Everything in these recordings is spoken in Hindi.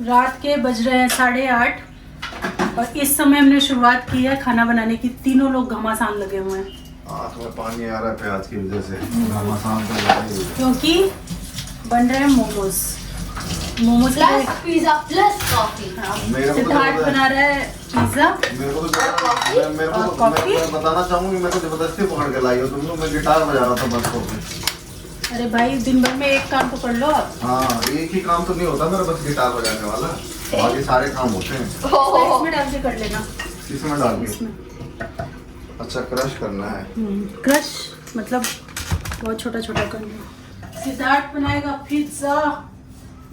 रात के बज रहे हैं 8:30 और इस समय हमने शुरुआत की है खाना बनाने की। तीनों लोग घमासान लगे हुए हैं। आँख में पानी आ रहा है प्याज की वजह से। घमासान तो लगा ही है। क्योंकि बन रहे हैं momos. Momos plus pizza plus coffee. Siddharth बना रहा है पिज्जा। मेरे को तो मैं बताना चाहूँगी, मैं तो जबरदस्ती पकड़ के लाई हो तुम लोग। मैं गिटार बजा रहा था बस को। अरे भाई दिन भर में एक काम तो कर लो आप। हाँ, एक ही काम तो नहीं होता मेरा, बस गिटार बजाने वाला। बाकी सारे काम होते हैं। इसमें डाल के कर लेना। इसमें डाल के अच्छा क्रश करना है। क्रश मतलब बहुत छोटा छोटा करना। सिद्धार्थ बनाएगा पिज्जा।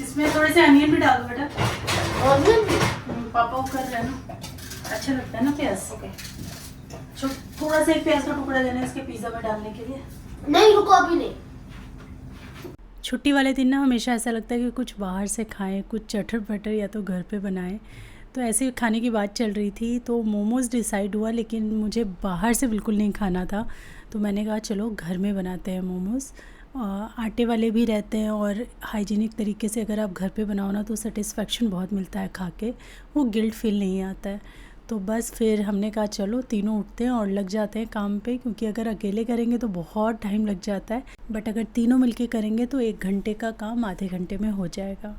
इसमें थोड़े से अनियन भी डाल दो बेटा। पापा वो कर रहे हैं ना, अच्छा लगता है ना प्याज। थोड़ा सा एक प्याज का टुकड़ा देना इसके पिज्जा में डालने के लिए। नहीं रुको अभी नहीं। छुट्टी वाले दिन ना हमेशा ऐसा लगता है कि कुछ बाहर से खाएं, कुछ चटर पटर या तो घर पे बनाएं। तो ऐसे खाने की बात चल रही थी तो मोमोज़ डिसाइड हुआ, लेकिन मुझे बाहर से बिल्कुल नहीं खाना था। तो मैंने कहा चलो घर में बनाते हैं मोमोज़। आटे वाले भी रहते हैं और हाइजीनिक तरीके से अगर आप घर पे बनाओ ना तो सेटिस्फेक्शन बहुत मिलता है खा के, वो गिल्ट फील नहीं आता है। तो बस फिर हमने कहा चलो तीनों उठते हैं और लग जाते हैं काम पे, क्योंकि अगर अकेले करेंगे तो बहुत टाइम लग जाता है, बट अगर तीनों मिलके करेंगे तो 1 घंटे का काम आधे घंटे में हो जाएगा।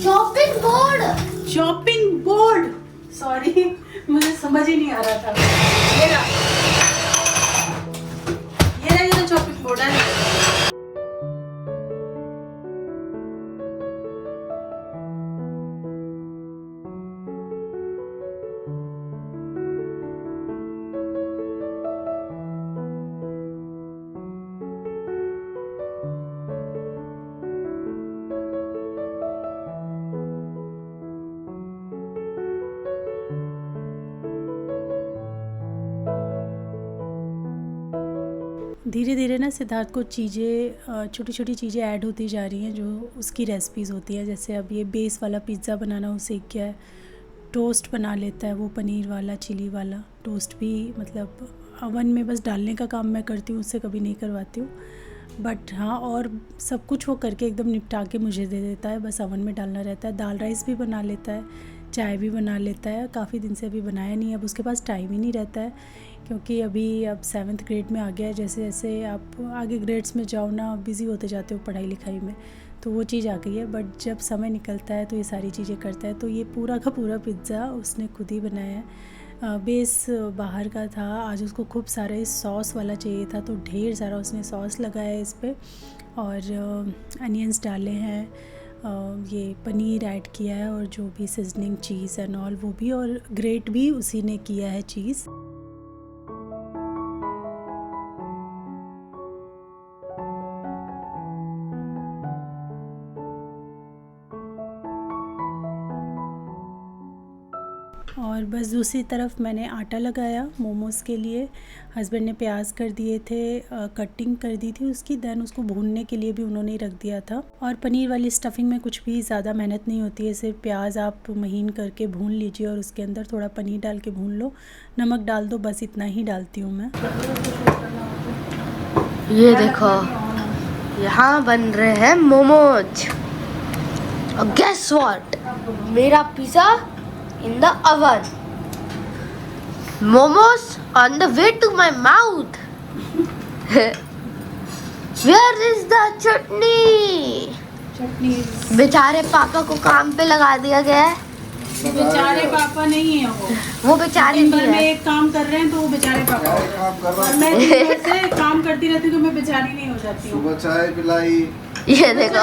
Chopping board. Chopping board, sorry मुझे समझ ही नहीं आ रहा था। ये रहा चॉपिंग बोर्ड है। धीरे धीरे ना सिद्धार्थ को चीज़ें छोटी छोटी चीज़ें ऐड होती जा रही हैं जो उसकी रेसिपीज़ होती है। जैसे अब ये बेस वाला पिज़्ज़ा बनाना वो सीख गया है। टोस्ट बना लेता है वो, पनीर वाला चिली वाला टोस्ट भी। मतलब अवन में बस डालने का काम मैं करती हूँ, उससे कभी नहीं करवाती हूँ। बट हाँ, और सब कुछ वो करके एकदम निपटा के मुझे दे देता है, बस अवन में डालना रहता है। दाल राइस भी बना लेता है, चाय भी बना लेता है। काफ़ी दिन से अभी बनाया नहीं, अब उसके पास टाइम ही नहीं रहता है, क्योंकि अभी अब 7th ग्रेड में आ गया है। जैसे जैसे आप आगे ग्रेड्स में जाओ ना, बिज़ी होते जाते हो पढ़ाई लिखाई में, तो वो चीज़ आ गई है। बट जब समय निकलता है तो ये सारी चीज़ें करता है। तो ये पूरा का पूरा पिज़्ज़ा उसने खुद ही बनाया है। बेस बाहर का था, आज उसको खूब सारे सॉस वाला चाहिए था तो ढेर सारा उसने सॉस लगाया है इस पर, और अनियंस डाले हैं, ये पनीर ऐड किया है, और जो भी सीजनिंग चीज़ एंड ऑल वो भी, और ग्रेट भी उसी ने किया है चीज़। और बस दूसरी तरफ मैंने आटा लगाया मोमोज़ के लिए। हस्बैंड ने प्याज कर दिए थे, कटिंग कर दी थी उसकी, देन उसको भूनने के लिए भी उन्होंने रख दिया था। और पनीर वाली स्टफिंग में कुछ भी ज़्यादा मेहनत नहीं होती है, सिर्फ प्याज आप महीन करके भून लीजिए और उसके अंदर थोड़ा पनीर डाल के भून लो, नमक डाल दो, बस इतना ही डालती हूँ मैं। ये देखो यहाँ बन रहे हैं मोमोज। और गेस व्हाट, मेरा pizza in the oven, momos on the way to my mouth. Where is the chutney? चटनी बेचारे पापा को काम पे लगा दिया गया है। बेचारे पापा नहीं है वो बेचारे दिन भी भर में है। एक काम कर रहे हैं तो वो बेचारे पापा हो गए। और मैं दिन भर से काम करती रहती हूँ तो मैं बेचारी नहीं हो जाती हूँ। सुबह चाय पिलाई। ये देखो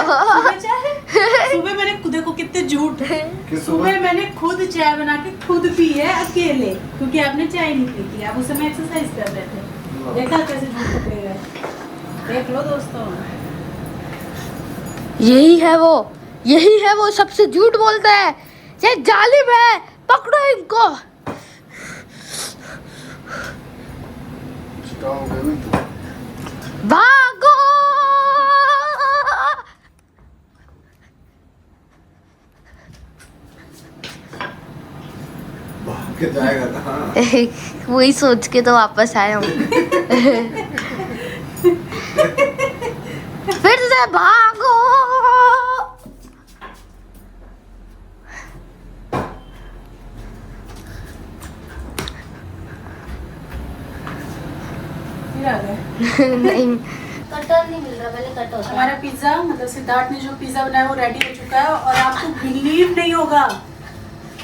सुबह मैंने देखो कितने झूठ, सुबह मैंने खुद चाय बना के खुद पी है अकेले, क्योंकि आपने चाय नहीं पी थी, आप उस समय एक्सरसाइज कर रहे थे। देखा कैसे झूठ पकड़े गए, देख लो दोस्तों। यही है वो सबसे झूठ बोलता है, ये जालिम है, पकड़ो इनको। भागो। भाग के जाएगा तो हाँ। वही सोच के तो वापस आए हम। फिर से भागो। फिर आ गए। नहीं कटर नहीं मिल रहा, पहले कट होता है। हमारा पिज़्ज़ा मतलब सिद्धार्थ ने जो पिज़्ज़ा बनाया वो रेडी हो चुका है और आपको बिलीव नहीं होगा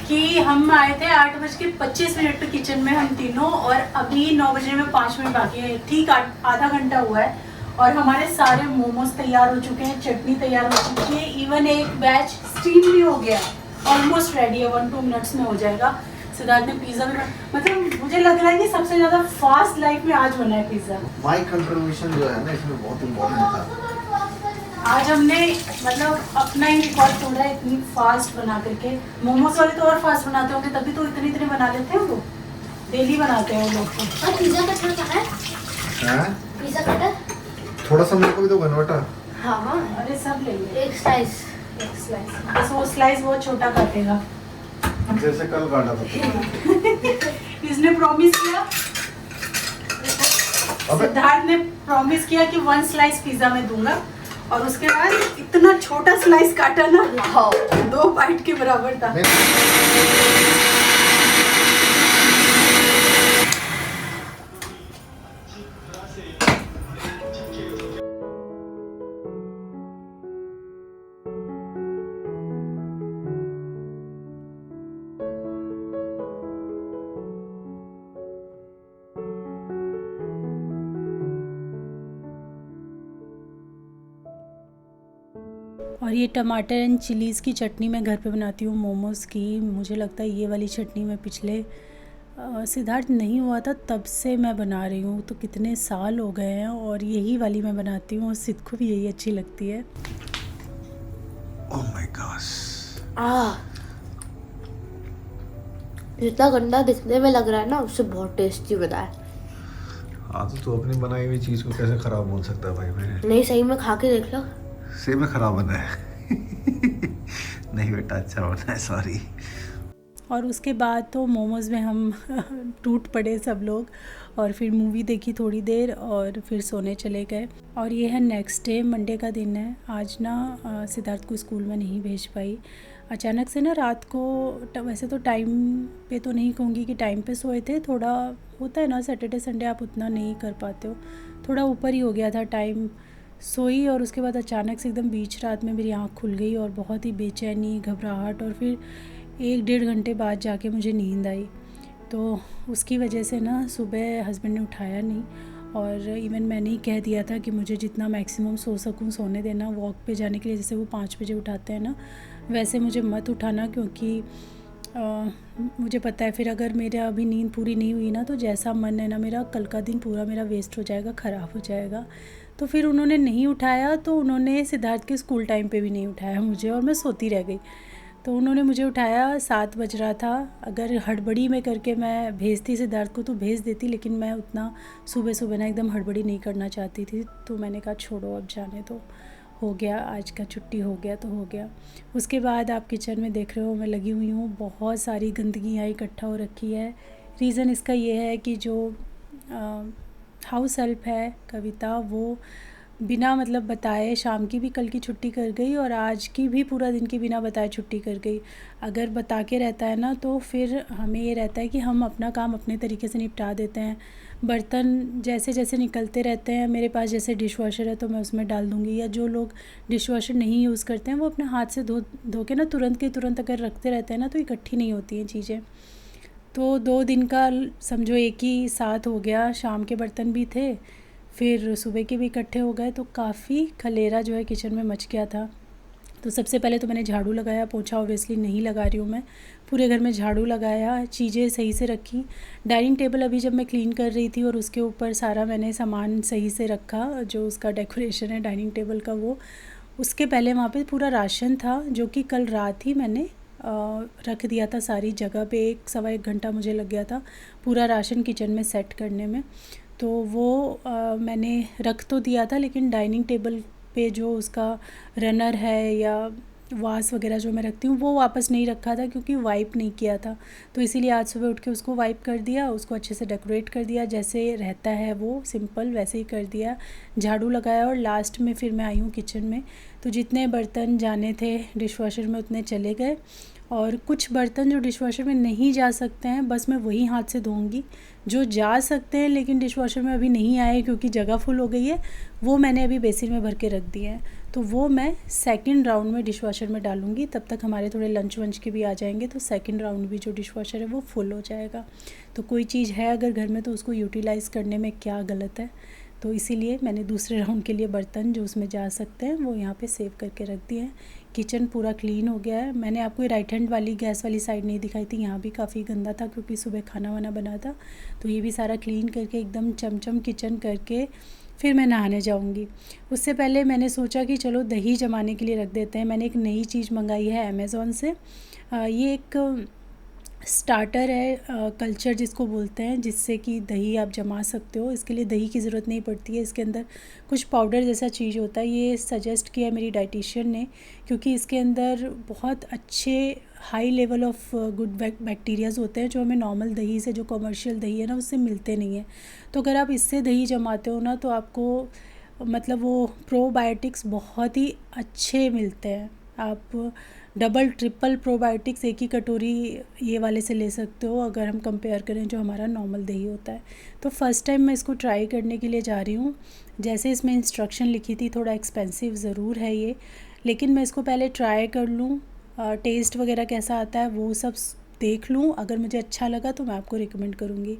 कि हम आए थे 8:25 पे किचन में हम तीनों और अभी 9 बजने में 5 मिनट बाकी है, ठीक आधा घंटा हुआ है और हमारे सारे मोमोज तैयार हो चुके हैं, चटनी तैयार हो चुकी है, इवन एक बैच स्टीम भी हो गया, ऑलमोस्ट रेडी है, 1-2 मिनट्स में हो जाएगा। सिद्धार्थ ने पिज़्ज़ा भी मतलब मुझे लग रहा है कि सबसे ज़्यादा फास्ट लाइफ में आज बना है पिज़्ज़ा। माय कंट्रीब्यूशन जो है ना इसमें बहुत इम्पोर्टेंट था। आज हमने मतलब अपना ही रिकॉर्ड तोड़ा है इतनी फास्ट बना करके। मोमोज वाले तो और फास्ट बनाते होंगे, तभी तो इतने इतने बना लेते हैं वो, डेली बनाते हैं वो लोग। और पिज़्ज़ा कटर कहाँ है? हैं? Pizza cutter? थोड़ा सा मेरे को भी दो घनवटा। हाँ हाँ, अरे सब ले लिए एक स्लाइस। एक स्लाइस, बस वो स्लाइस बहुत छोटा काटेगा। जैसे कल काटा था। इसने प्रॉमिस किया, अबे सिद्धार्थ ने प्रॉमिस किया कि 1 स्लाइस पिज़्ज़ा में दूंगा और उसके बाद इतना छोटा स्लाइस काटा ना, 2 बाइट के बराबर था। और ये टमाटर एंड चिलीज़ की चटनी मैं घर पे बनाती हूँ मोमोज़ की। मुझे लगता है ये वाली चटनी मैं पिछले सिद्धार्थ नहीं हुआ था तब से मैं बना रही हूँ, तो कितने साल हो गए हैं और यही वाली मैं बनाती हूँ और सिद्ध को भी यही अच्छी लगती है। Oh my God. जितना गंदा दिखने में लग रहा है ना उससे बहुत टेस्टी बना है। हाँ तो तू अपनी बनाई हुई चीज़ को कैसे ख़राब बोल सकता है भाई? मैंने नहीं सही में खा के देख लो, सही में ख़राब बना है। नहीं बेटा अच्छा बना है, सॉरी। और उसके बाद तो मोमोज़ में हम टूट पड़े सब लोग और फिर मूवी देखी थोड़ी देर और फिर सोने चले गए। और ये है नेक्स्ट डे, मंडे का दिन है। आज ना सिद्धार्थ को स्कूल में नहीं भेज पाई अचानक से ना रात को। वैसे तो टाइम पे तो नहीं कहूँगी कि टाइम पे सोए थे, थोड़ा होता है ना सैटरडे संडे आप उतना नहीं कर पाते हो, थोड़ा ऊपर ही हो गया था टाइम। सोई और उसके बाद अचानक से एकदम बीच रात में मेरी आँख खुल गई और बहुत ही बेचैनी, घबराहट, और फिर 1-1.5 घंटे बाद जाके मुझे नींद आई। तो उसकी वजह से ना सुबह हस्बैंड ने उठाया नहीं और इवन मैंने ही कह दिया था कि मुझे जितना मैक्सिमम सो सकूं सोने देना। वॉक पे जाने के लिए जैसे वो 5 बजे उठाते हैं ना, वैसे मुझे मत उठाना, क्योंकि मुझे पता है फिर अगर मेरा अभी नींद पूरी नहीं हुई ना तो जैसा मन है ना मेरा, कल का दिन पूरा मेरा वेस्ट हो जाएगा, ख़राब हो जाएगा। तो फिर उन्होंने नहीं उठाया, तो उन्होंने सिद्धार्थ के स्कूल टाइम पे भी नहीं उठाया मुझे और मैं सोती रह गई। तो उन्होंने मुझे उठाया, 7 बज रहा था। अगर हड़बड़ी में करके मैं भेजती सिद्धार्थ को तो भेज देती, लेकिन मैं उतना सुबह सुबह ना एकदम हड़बड़ी नहीं करना चाहती थी। तो मैंने कहा छोड़ो अब जाने दो, हो गया आज का, छुट्टी हो गया तो हो गया। उसके बाद आप किचन में देख रहे हो मैं लगी हुई हूँ, बहुत सारी गंदगी यहाँ इकट्ठा हो रखी है। रीज़न इसका ये है कि जो हाउस हेल्प है कविता, वो बिना मतलब बताए शाम की भी कल की छुट्टी कर गई और आज की भी पूरा दिन की बिना बताए छुट्टी कर गई। अगर बता के रहता है ना तो फिर हमें ये रहता है कि हम अपना काम अपने तरीके से निपटा देते हैं। बर्तन जैसे जैसे निकलते रहते हैं, मेरे पास जैसे डिश वॉशर है तो मैं उसमें डाल दूँगी, या जो लोग डिश वॉशर नहीं यूज़ करते हैं वो अपने हाथ से धो के ना तुरंत के तुरंत अगर रखते रहते हैं ना तो इकट्ठी नहीं होती हैं चीज़ें। तो 2 दिन का समझो एक ही साथ हो गया, शाम के बर्तन भी थे फिर सुबह के भी इकट्ठे हो गए, तो काफ़ी खलेरा जो है किचन में मच गया था। तो सबसे पहले तो मैंने झाड़ू लगाया, पोंछा ऑब्वियसली नहीं लगा रही हूँ मैं, पूरे घर में झाड़ू लगाया, चीज़ें सही से रखी। डाइनिंग टेबल अभी जब मैं क्लीन कर रही थी और उसके ऊपर सारा मैंने सामान सही से रखा, जो उसका डेकोरेशन है डाइनिंग टेबल का वो। उसके पहले वहाँ पे पूरा राशन था जो कि कल रात ही मैंने रख दिया था सारी जगह पे। 1-1.25 घंटा मुझे लग गया था पूरा राशन किचन में सेट करने में। तो वो मैंने रख तो दिया था, लेकिन डाइनिंग टेबल पे जो उसका रनर है या वास वगैरह जो मैं रखती हूँ वो वापस नहीं रखा था क्योंकि वाइप नहीं किया था, तो इसीलिए आज सुबह उठ के उसको वाइप कर दिया, उसको अच्छे से डेकोरेट कर दिया, जैसे रहता है वो सिंपल वैसे ही कर दिया, झाड़ू लगाया और लास्ट में फिर मैं आई हूँ किचन में। तो जितने बर्तन जाने थे डिशवॉशर में उतने चले गए, और कुछ बर्तन जो डिशवॉशर में नहीं जा सकते हैं बस मैं वही हाथ से धोऊंगी, जो जा सकते हैं लेकिन डिशवॉशर में अभी नहीं आए क्योंकि जगह फुल हो गई है वो मैंने अभी बेसिन में भर के रख दिए हैं, तो वो मैं सेकंड राउंड में डिशवॉशर में डालूंगी। तब तक हमारे थोड़े लंच वंच के भी आ जाएंगे तो सेकंड राउंड भी जो डिशवॉशर है वो फुल हो जाएगा। तो कोई चीज़ है अगर घर में तो उसको यूटिलाइज़ करने में क्या गलत है, तो इसीलिए मैंने दूसरे राउंड के लिए बर्तन जो उसमें जा सकते हैं वो यहाँ पे सेव करके रख दिए हैं। किचन पूरा क्लीन हो गया है। मैंने आपको ये राइट हैंड वाली गैस वाली साइड नहीं दिखाई थी, यहाँ भी काफ़ी गंदा था क्योंकि सुबह खाना वाना बना था, तो ये भी सारा क्लीन करके एकदम चमचम किचन करके फिर मैं नहाने जाऊँगी। उससे पहले मैंने सोचा कि चलो दही जमाने के लिए रख देते हैं। मैंने एक नई चीज़ मंगाई है अमेज़ॉन से, ये एक स्टार्टर है, कल्चर जिसको बोलते हैं, जिससे कि दही आप जमा सकते हो। इसके लिए दही की ज़रूरत नहीं पड़ती है, इसके अंदर कुछ पाउडर जैसा चीज़ होता है। ये सजेस्ट किया मेरी डाइटिशियन ने क्योंकि इसके अंदर बहुत अच्छे high level of good bacterias होते हैं जो हमें नॉर्मल दही से, जो कमर्शियल दही है ना, उससे मिलते नहीं हैं। तो अगर आप इससे दही जमाते हो ना तो आपको मतलब वो प्रोबायोटिक्स बहुत ही अच्छे मिलते हैं। आप डबल ट्रिपल प्रोबायोटिक्स एक ही कटोरी ये वाले से ले सकते हो अगर हम कंपेयर करें जो हमारा नॉर्मल दही होता है। तो फ़र्स्ट टाइम मैं इसको ट्राई करने के लिए जा रही हूँ। जैसे इसमें इंस्ट्रक्शन लिखी थी, थोड़ा एक्सपेंसिव ज़रूर है ये, लेकिन मैं इसको पहले ट्राई कर लूँ, टेस्ट वगैरह कैसा आता है वो सब देख लूँ। अगर मुझे अच्छा लगा तो मैं आपको रिकमेंड करूँगी।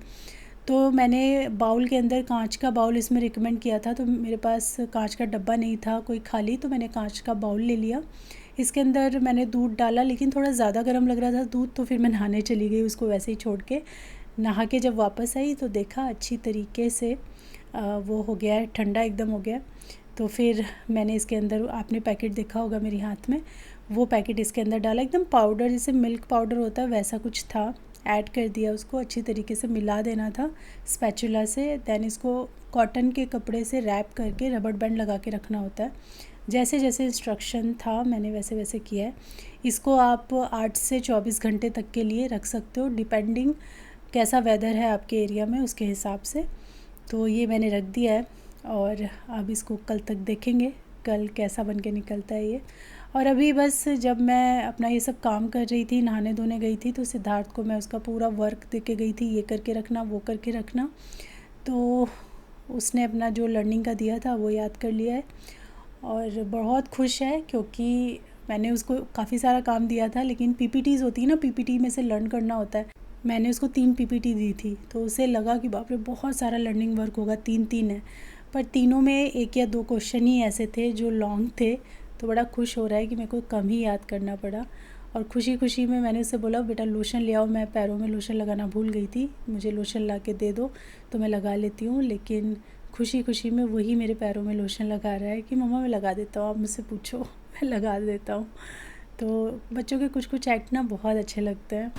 तो मैंने बाउल के अंदर कांच का बाउल इसमें रिकमेंड किया था, तो मेरे पास कांच का डब्बा नहीं था कोई खाली, तो मैंने कांच का बाउल ले लिया। इसके अंदर मैंने दूध डाला, लेकिन थोड़ा ज़्यादा गर्म लग रहा था दूध, तो फिर मैं नहाने चली गई उसको वैसे ही छोड़ के। नहा के जब वापस आई तो देखा अच्छी तरीके से वो हो गया है, ठंडा एकदम हो गया। तो फिर मैंने इसके अंदर, आपने पैकेट देखा होगा मेरे हाथ में, वो पैकेट इसके अंदर डाला, एकदम पाउडर जैसे मिल्क पाउडर होता है वैसा कुछ था, ऐड कर दिया। उसको अच्छी तरीके से मिला देना था स्पैचुला से। दैन इसको कॉटन के कपड़े से रैप करके रबड़ बैंड लगा के रखना होता है। जैसे जैसे इंस्ट्रक्शन था मैंने वैसे वैसे किया है। इसको आप 8 से 24 घंटे तक के लिए रख सकते हो, डिपेंडिंग कैसा वेदर है आपके एरिया में उसके हिसाब से। तो ये मैंने रख दिया है और अब इसको कल तक देखेंगे कल कैसा बन के निकलता है ये। और अभी बस जब मैं अपना ये सब काम कर रही थी, नहाने धोने गई थी, तो सिद्धार्थ को मैं उसका पूरा वर्क दे के गई थी, ये करके रखना वो करके रखना। तो उसने अपना जो लर्निंग का दिया था वो याद कर लिया है और बहुत खुश है क्योंकि मैंने उसको काफ़ी सारा काम दिया था, लेकिन पीपीटीज़ होती है ना, पीपीटी में से लर्न करना होता है। मैंने उसको 3 पीपीटी दी थी, तो उसे लगा कि बाप रे बहुत सारा लर्निंग वर्क होगा, 3 है, पर तीनों में 1 या 2 क्वेश्चन ही ऐसे थे जो लॉन्ग थे। तो बड़ा खुश हो रहा है कि मेरे को कम ही याद करना पड़ा। और खुशी खुशी में मैंने उससे बोला बेटा लोशन ले आओ, मैं पैरों में लोशन लगाना भूल गई थी, मुझे लोशन ला के दे दो तो मैं लगा लेती हूँ। लेकिन खुशी खुशी में वही मेरे पैरों में लोशन लगा रहा है कि मम्मा मैं लगा देता हूँ, आप मुझसे पूछो मैं लगा देता हूँ। तो बच्चों के कुछ कुछ एक्ट ना बहुत अच्छे लगते हैं।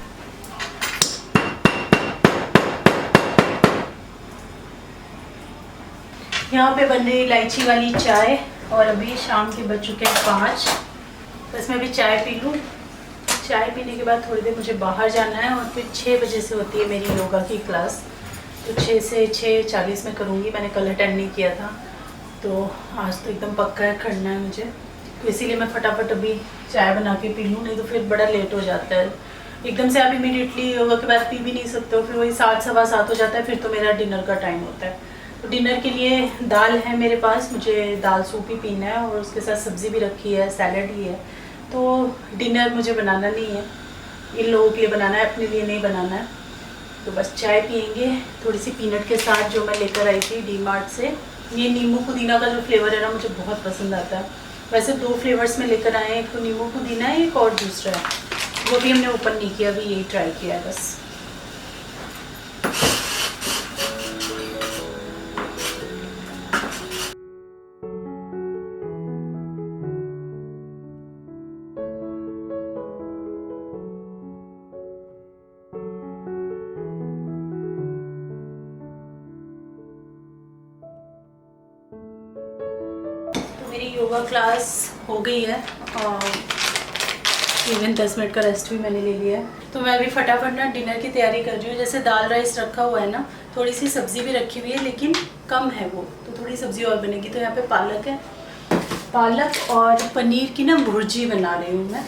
यहाँ पे बन रही इलायची वाली चाय और अभी शाम के बज चुके हैं 5। तो इसमें भी चाय पी लूँ। चाय पीने के बाद थोड़ी देर मुझे बाहर जाना है और फिर 6 बजे से होती है मेरी योगा की क्लास, तो 6 से 6:40 में करूँगी। मैंने कल अटेंड नहीं किया था, तो आज तो एकदम पक्का है करना है मुझे, तो इसीलिए मैं फटाफट अभी चाय बना के पी लूँ, नहीं तो फिर बड़ा लेट हो जाता है। एकदम से आप इमीडिएटली योगा के बाद पी भी नहीं सकते हो, फिर वही 7 सवा 7 हो जाता है, फिर तो मेरा डिनर का टाइम होता है। तो डिनर के लिए दाल है मेरे पास, मुझे दाल सूप ही पीना है और उसके साथ सब्ज़ी भी रखी है, सैलड ही है। तो डिनर मुझे बनाना नहीं है, इन लोगों के लिए बनाना है, अपने लिए नहीं बनाना है। तो बस चाय पियेंगे थोड़ी सी पीनट के साथ, जो मैं लेकर आई थी डीमार्ट से। ये नींबू पुदीना का जो फ्लेवर है ना मुझे बहुत पसंद आता है। वैसे 2 फ्लेवर्स में लेकर आए हैं, एक तो नींबू पुदीना है, एक और दूसरा है, वो भी हमने ओपन नहीं किया, अभी यही ट्राई किया है बस। मेरी योगा क्लास हो गई है और इवन 10 मिनट का रेस्ट भी मैंने ले लिया है। तो मैं अभी फटाफट ना डिनर की तैयारी कर रही हूँ। जैसे दाल राइस रखा हुआ है ना, थोड़ी सी सब्ज़ी भी रखी हुई है लेकिन कम है वो, तो थोड़ी सब्ज़ी और बनेगी। तो यहाँ पे पालक है, पालक और पनीर की ना भुर्जी बना रही हूँ मैं।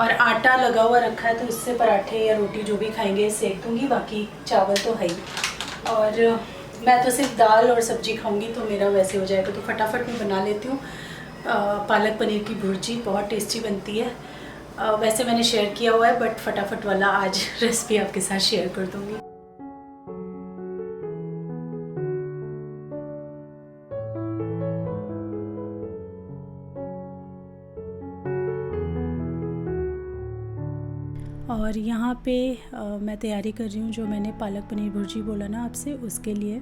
और आटा लगा हुआ रखा है तो इससे पराठे या रोटी जो भी खाएंगे सेक दूँगी, बाकी चावल तो है ही। और मैं तो सिर्फ दाल और सब्ज़ी खाऊंगी तो मेरा वैसे हो जाएगा। तो फटाफट मैं बना लेती हूँ। पालक पनीर की भुर्जी बहुत टेस्टी बनती है। वैसे मैंने शेयर किया हुआ है बट फटाफट वाला आज रेसिपी आपके साथ शेयर कर दूँगी। और यहाँ पे मैं तैयारी कर रही हूँ जो मैंने पालक पनीर भुर्जी बोला ना आपसे, उसके लिए।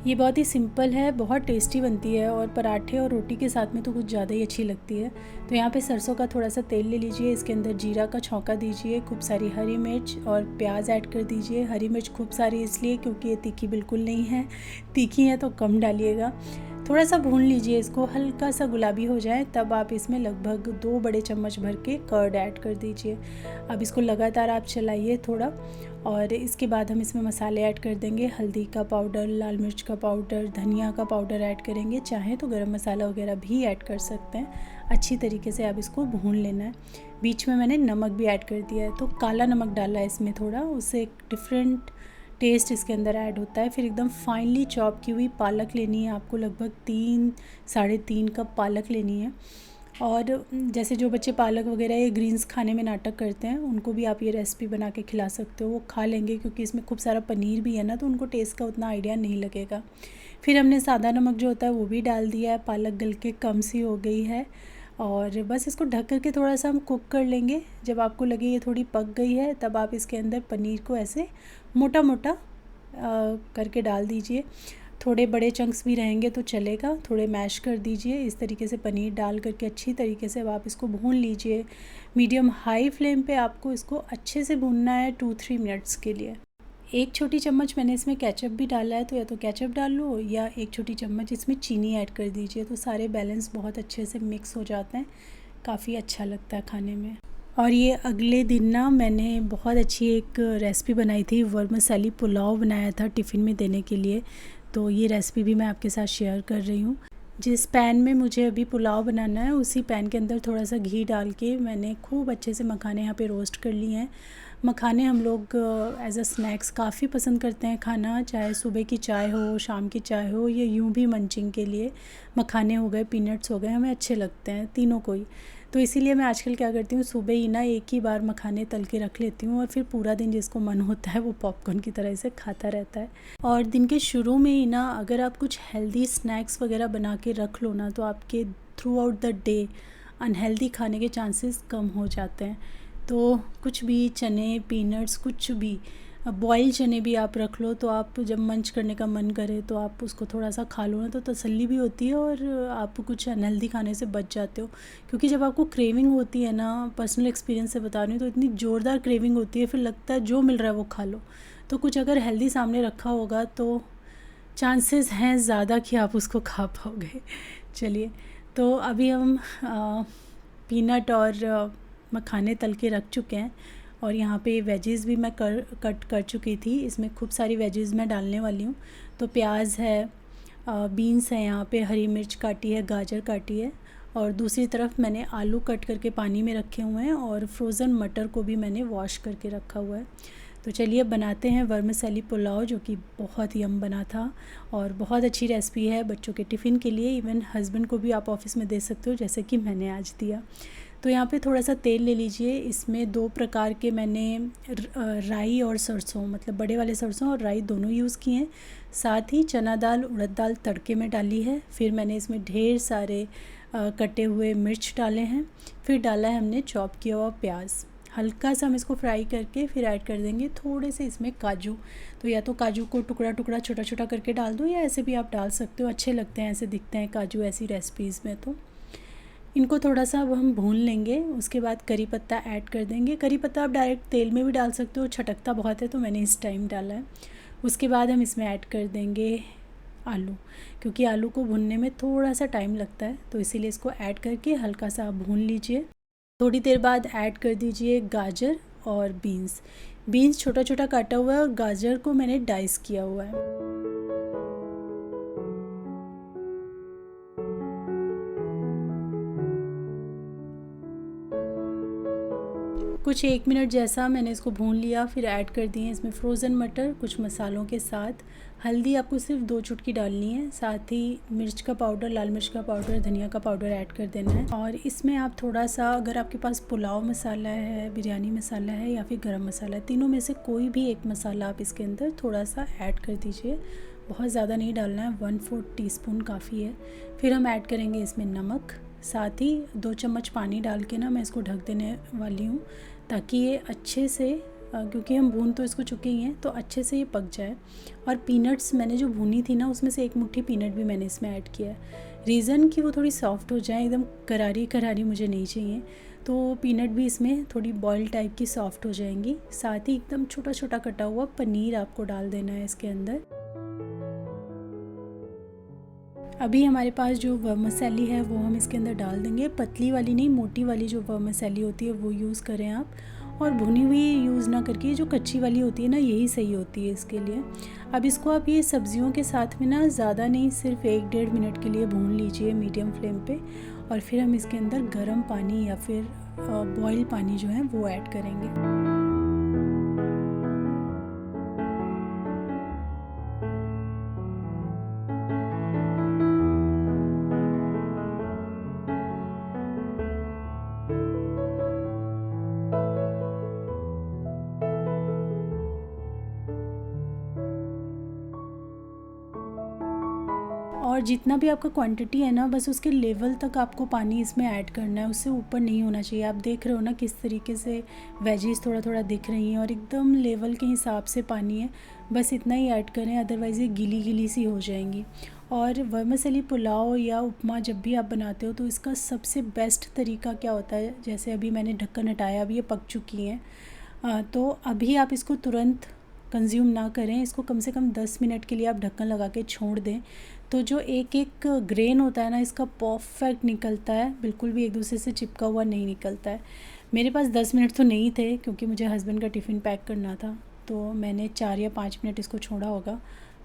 ये बहुत ही सिंपल है, बहुत टेस्टी बनती है और पराठे और रोटी के साथ में तो कुछ ज़्यादा ही अच्छी लगती है। तो यहाँ पे सरसों का थोड़ा सा तेल ले लीजिए, इसके अंदर जीरा का छौंका दीजिए, खूब सारी हरी मिर्च और प्याज ऐड कर दीजिए। हरी मिर्च खूब सारी इसलिए क्योंकि ये तीखी बिल्कुल नहीं है, तीखी है तो कम डालिएगा। थोड़ा सा भून लीजिए इसको, हल्का सा गुलाबी हो जाए तब आप इसमें लगभग 2 बड़े चम्मच भर के कर्ड ऐड कर दीजिए। अब इसको लगातार आप चलाइए थोड़ा। और इसके बाद हम इसमें मसाले ऐड कर देंगे। हल्दी का पाउडर, लाल मिर्च का पाउडर, धनिया का पाउडर ऐड करेंगे। चाहें तो गरम मसाला वगैरह भी ऐड कर सकते हैं। अच्छी तरीके से आप इसको भून लेना है। बीच में मैंने नमक भी ऐड कर दिया है, तो काला नमक डाला है इसमें थोड़ा, उससे एक डिफरेंट टेस्ट इसके अंदर ऐड होता है। फिर एकदम फाइनली चॉप की हुई पालक लेनी है आपको, लगभग 3-3.5 कप पालक लेनी है। और जैसे जो बच्चे पालक वगैरह ये ग्रीन्स खाने में नाटक करते हैं, उनको भी आप ये रेसिपी बना के खिला सकते हो, वो खा लेंगे क्योंकि इसमें खूब सारा पनीर भी है ना, तो उनको टेस्ट का उतना आइडिया नहीं लगेगा। फिर हमने सादा नमक जो होता है वो भी डाल दिया है। पालक गल के कम सी हो गई है और बस इसको ढक करके थोड़ा सा हम कुक कर लेंगे। जब आपको लगे ये थोड़ी पक गई है तब आप इसके अंदर पनीर को ऐसे मोटा मोटा करके डाल दीजिए। थोड़े बड़े चंक्स भी रहेंगे तो चलेगा, थोड़े मैश कर दीजिए। इस तरीके से पनीर डाल करके अच्छी तरीके से अब आप इसको भून लीजिए। मीडियम हाई फ्लेम पे आपको इसको अच्छे से भूनना है 2-3 मिनट्स के लिए। 1 छोटी चम्मच मैंने इसमें केचप भी डाला है, तो या तो केचप डाल लो या 1 छोटी चम्मच इसमें चीनी ऐड कर दीजिए, तो सारे बैलेंस बहुत अच्छे से मिक्स हो जाते हैं, काफ़ी अच्छा लगता है खाने में। और ये अगले दिन ना मैंने बहुत अच्छी एक रेसिपी बनाई थी, वर्मिसेली पुलाव बनाया था टिफ़िन में देने के लिए। तो ये रेसिपी भी मैं आपके साथ शेयर कर रही हूँ। जिस पैन में मुझे अभी पुलाव बनाना है उसी पैन के अंदर थोड़ा सा घी डाल के मैंने खूब अच्छे से मखाने यहाँ पे रोस्ट कर लिए हैं। मखाने हम लोग एज अ स्नैक्स काफ़ी पसंद करते हैं खाना, चाहे सुबह की चाय हो, शाम की चाय हो, या यूँ भी मंचिंग के लिए मखाने हो गए, पीनट्स हो गए, हमें अच्छे लगते हैं तीनों को ही। तो इसीलिए मैं आजकल क्या करती हूँ, सुबह ही ना एक ही बार मखाने तल के रख लेती हूँ और फिर पूरा दिन जिसको मन होता है वो पॉपकॉर्न की तरह से खाता रहता है। और दिन के शुरू में ही ना अगर आप कुछ हेल्दी स्नैक्स वगैरह बना के रख लो ना, तो आपके through out the day unhealthy खाने के चांसेस कम हो जाते हैं। तो कुछ भी चने, पीनट्स, कुछ भी बॉयल चने भी आप रख लो, तो आप जब मंच करने का मन करे तो आप उसको थोड़ा सा खा लो ना, तो तसल्ली भी होती है और आप कुछ अनहेल्दी खाने से बच जाते हो। क्योंकि जब आपको क्रेविंग होती है ना, पर्सनल एक्सपीरियंस से बता रही हूँ, तो इतनी ज़ोरदार क्रेविंग होती है, फिर लगता है जो मिल रहा है वो खा लो। तो कुछ अगर हेल्दी सामने रखा होगा तो चांसेस हैं ज़्यादा कि आप उसको खा पाओगे। चलिए, तो अभी हम पीनट और मखाने तल के रख चुके हैं और यहाँ पे वेजेस भी मैं कट कर चुकी थी। इसमें खूब सारी वेजेस मैं डालने वाली हूँ। तो प्याज है, बीन्स है, यहाँ पे हरी मिर्च काटी है, गाजर काटी है, और दूसरी तरफ मैंने आलू कट करके पानी में रखे हुए हैं और फ्रोज़न मटर को भी मैंने वॉश करके रखा हुआ है। तो चलिए बनाते हैं वर्मिसेली पुलाव, जो कि बहुत यम बना था और बहुत अच्छी रेसिपी है बच्चों के टिफ़िन के लिए। इवन हस्बैंड को भी आप ऑफिस में दे सकते हो, जैसे कि मैंने आज दिया। तो यहाँ पे थोड़ा सा तेल ले लीजिए। इसमें 2 प्रकार के मैंने राई और सरसों, मतलब बड़े वाले सरसों और राई दोनों यूज़ किए हैं। साथ ही चना दाल, उड़द दाल तड़के में डाली है। फिर मैंने इसमें ढेर सारे कटे हुए मिर्च डाले हैं। फिर डाला है हमने चॉप किया हुआ प्याज। हल्का सा हम इसको फ्राई करके फिर ऐड कर देंगे थोड़े से इसमें काजू। तो या तो काजू को टुकड़ा टुकड़ा छोटा छोटा करके डाल दो, या ऐसे भी आप डाल सकते हो, अच्छे लगते हैं, ऐसे दिखते हैं काजू ऐसी रेसिपीज़ में। तो इनको थोड़ा सा अब हम भून लेंगे। उसके बाद करी पत्ता ऐड कर देंगे। करी पत्ता आप डायरेक्ट तेल में भी डाल सकते हो, छटकता बहुत है तो मैंने इस टाइम डाला है। उसके बाद हम इसमें ऐड कर देंगे आलू, क्योंकि आलू को भूनने में थोड़ा सा टाइम लगता है, तो इसीलिए इसको ऐड करके हल्का सा आप भून लीजिए। थोड़ी देर बाद ऐड कर दीजिए गाजर और बीन्स। बीन्स छोटा छोटा काटा हुआ है और गाजर को मैंने डाइस किया हुआ है। कुछ 1 मिनट जैसा मैंने इसको भून लिया, फिर ऐड कर दिए इसमें फ्रोज़न मटर कुछ मसालों के साथ। हल्दी आपको सिर्फ 2 चुटकी डालनी है, साथ ही मिर्च का पाउडर, लाल मिर्च का पाउडर, धनिया का पाउडर ऐड कर देना है। और इसमें आप थोड़ा सा, अगर आपके पास पुलाव मसाला है, बिरयानी मसाला है या फिर गरम मसाला है, तीनों में से कोई भी एक मसाला आप इसके अंदर थोड़ा सा ऐड कर दीजिए। बहुत ज़्यादा नहीं डालना है, 1/4 टीस्पून काफ़ी है। फिर हम ऐड करेंगे इसमें नमक, साथ ही 2 चम्मच पानी डाल के ना मैं इसको ढक देने वाली हूँ, ताकि ये अच्छे से, क्योंकि हम भून तो इसको चुके ही हैं, तो अच्छे से ये पक जाए। और पीनट्स मैंने जो भूनी थी ना, उसमें से 1 मुट्ठी पीनट भी मैंने इसमें ऐड किया है। रीज़न कि वो थोड़ी सॉफ्ट हो जाए, एकदम करारी करारी मुझे नहीं चाहिए, तो पीनट भी इसमें थोड़ी बॉयल टाइप की सॉफ्ट हो जाएंगी। साथ ही एकदम छोटा छोटा कटा हुआ पनीर आपको डाल देना है इसके अंदर। अभी हमारे पास जो वर्मिसेली है वो हम इसके अंदर डाल देंगे। पतली वाली नहीं, मोटी वाली जो वर्मिसेली होती है वो यूज़ करें आप, और भुनी हुई यूज़ ना करके जो कच्ची वाली होती है ना, यही सही होती है इसके लिए। अब इसको आप ये सब्जियों के साथ में ना ज़्यादा नहीं, सिर्फ 1-1.5 मिनट के लिए भून लीजिए मीडियम फ्लेम पे, और फिर हम इसके अंदर गर्म पानी या फिर बॉयल पानी जो है वो ऐड करेंगे। और जितना भी आपका क्वांटिटी है ना, बस उसके लेवल तक आपको पानी इसमें ऐड करना है, उससे ऊपर नहीं होना चाहिए। आप देख रहे हो ना किस तरीके से वेजीज थोड़ा थोड़ा दिख रही हैं, और एकदम लेवल के हिसाब से पानी है, बस इतना ही ऐड करें, अदरवाइज़ ये गीली गीली सी हो जाएंगी। और वर्मिसेली पुलाव या उपमा जब भी आप बनाते हो, तो इसका सबसे बेस्ट तरीका क्या होता है, जैसे अभी मैंने ढक्कन हटाया, अभी ये पक चुकी हैं, तो अभी आप इसको तुरंत कंज्यूम ना करें, इसको कम से कम 10 मिनट के लिए आप ढक्कन लगा के छोड़ दें, तो जो एक एक ग्रेन होता है ना, इसका परफेक्ट निकलता है, बिल्कुल भी एक दूसरे से चिपका हुआ नहीं निकलता है। मेरे पास 10 मिनट तो नहीं थे, क्योंकि मुझे हस्बैंड का टिफ़िन पैक करना था, तो मैंने 4 या 5 मिनट इसको छोड़ा होगा।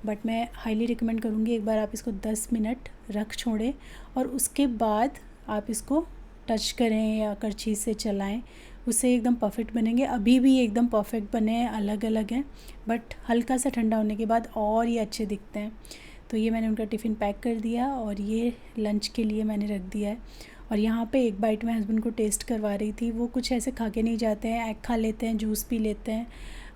बट मैं हाईली रिकमेंड करूँगी, एक बार आप इसको 10 मिनट रख छोड़ें, और उसके बाद आप इसको टच करें या करछी से चलाएं, उससे एकदम परफेक्ट बनेंगे। अभी भी एकदम परफेक्ट बने हैं, अलग अलग हैं, बट हल्का सा ठंडा होने के बाद और ये अच्छे दिखते हैं। तो ये मैंने उनका टिफ़िन पैक कर दिया, और ये लंच के लिए मैंने रख दिया है। और यहाँ पे एक बाइट मैं हस्बैंड को टेस्ट करवा रही थी, वो कुछ ऐसे खा के नहीं जाते हैं, एग खा लेते हैं, जूस पी लेते हैं,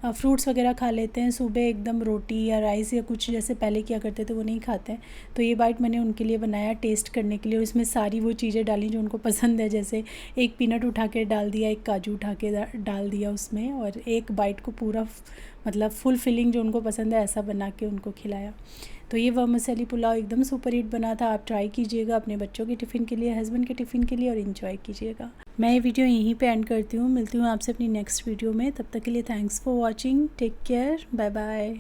फ्रूट्स वगैरह खा लेते हैं, सुबह एकदम रोटी या राइस या कुछ जैसे पहले किया करते थे वो नहीं खाते हैं। तो ये बाइट मैंने उनके लिए बनाया टेस्ट करने के लिए, और इसमें सारी वो चीज़ें डाली जो उनको पसंद है, जैसे एक पीनट उठा के डाल दिया, एक काजू उठा के डाल दिया उसमें, और एक बाइट को पूरा मतलब फुल फिलिंग जो उनको पसंद है ऐसा बना के उनको खिलाया। तो ये वर्मिसेली पुलाव एकदम सुपर हिट बना था। आप ट्राई कीजिएगा अपने बच्चों के टिफ़िन के लिए, हस्बैंड के टिफ़िन के लिए, और इन्जॉय कीजिएगा। मैं ये वीडियो यहीं पे एंड करती हूँ, मिलती हूँ आपसे अपनी नेक्स्ट वीडियो में। तब तक के लिए thanks for watching, take care, bye bye.